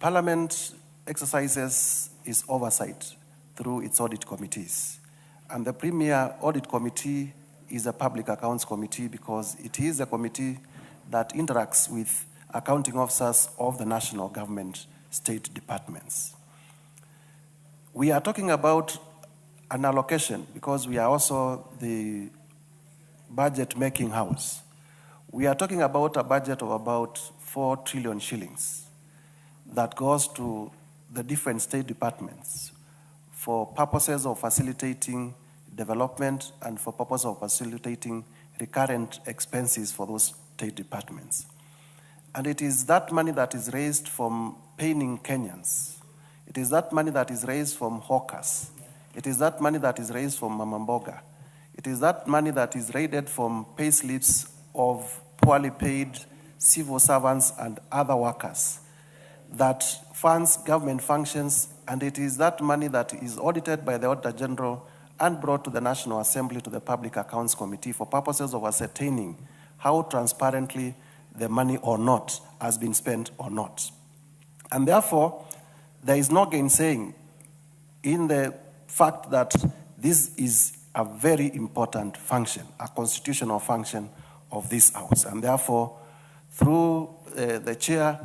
Parliament exercises its oversight through its audit committees. And the premier audit committee is a public accounts committee because it is a committee that interacts with accounting officers of the national government state departments. We are talking about an allocation because we are also the budget making house. We are talking about a budget of about 4 trillion shillings that goes to the different state departments for purposes of facilitating development and for purpose of facilitating recurrent expenses for those state departments. And it is that money that is raised from paying Kenyans. It is that money that is raised from hawkers. It is that money that is raised from Mamamboga. It is that money that is raided from pay slips of poorly paid civil servants and other workers that funds government functions, and it is that money that is audited by the Auditor General and brought to the National Assembly to the Public Accounts Committee for purposes of ascertaining how transparently the money or not has been spent or not. And therefore, there is no gainsaying in the fact that this is a very important function, a constitutional function of this House. And therefore, through the chair,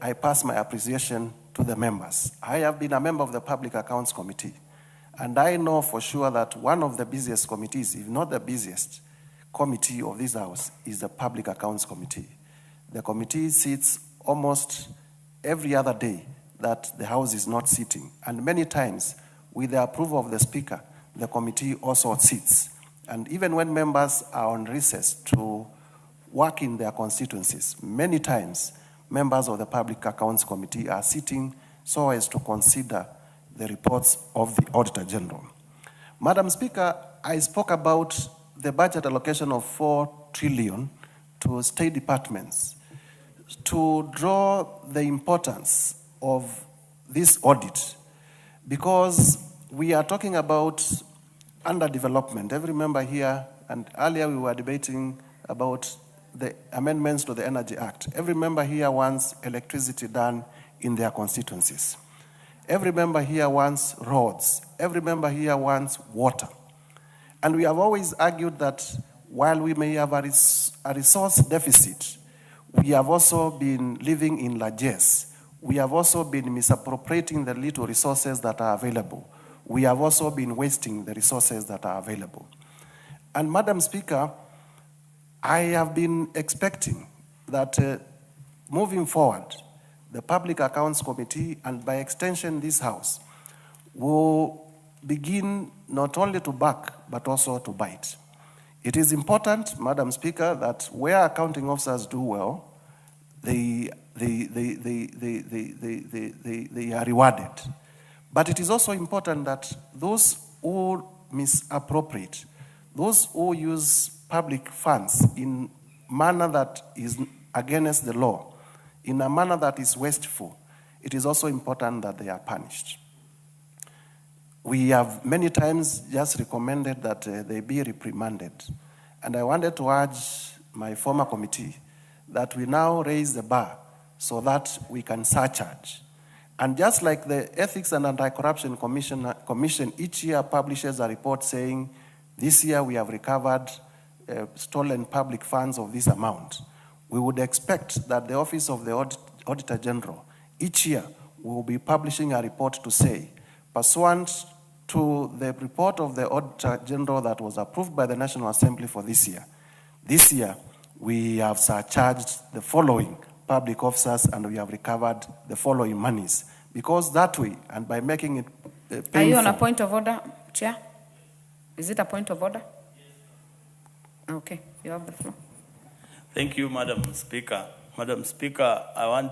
I pass my appreciation to the members. I have been a member of the Public Accounts Committee, and I know for sure that one of the busiest committees, if not the busiest committee of this House, is the Public Accounts Committee. The committee sits almost every other day that the House is not sitting, and many times, with the approval of the Speaker, the committee also sits. And even when members are on recess to work in their constituencies, many times, members of the Public Accounts Committee are sitting so as to consider the reports of the Auditor General. Madam Speaker, I spoke about the budget allocation of 4 trillion to state departments to draw the importance of this audit because we are talking about underdevelopment. Every member here, and earlier we were debating about the amendments to the Energy Act. Every member here wants electricity done in their constituencies. Every member here wants roads. Every member here wants water. And we have always argued that while we may have a resource deficit, we have also been living in largesse. We have also been misappropriating the little resources that are available. We have also been wasting the resources that are available. And Madam Speaker, I have been expecting that moving forward, the Public Accounts Committee, and by extension this House, will begin not only to back, but also to bite. It is important, Madam Speaker, that where accounting officers do well, they are rewarded. But it is also important that those who misappropriate, those who use public funds in a manner that is against the law, in a manner that is wasteful, it is also important that they are punished. We have many times just recommended that they be reprimanded. And I wanted to urge my former committee that we now raise the bar so that we can surcharge. And just like the Ethics and Anti-Corruption Commission each year publishes a report saying, this year we have recovered stolen public funds of this amount, we would expect that the Office of the Auditor General each year will be publishing a report to say, pursuant to the report of the Auditor General that was approved by the National Assembly for this year we have surcharged the following public officers and we have recovered the following monies. Because that way, and by making it painful. Are you on a point of order, Chair? Is it a point of order? Okay, you have the floor. Thank you, Madam Speaker. Madam Speaker, I want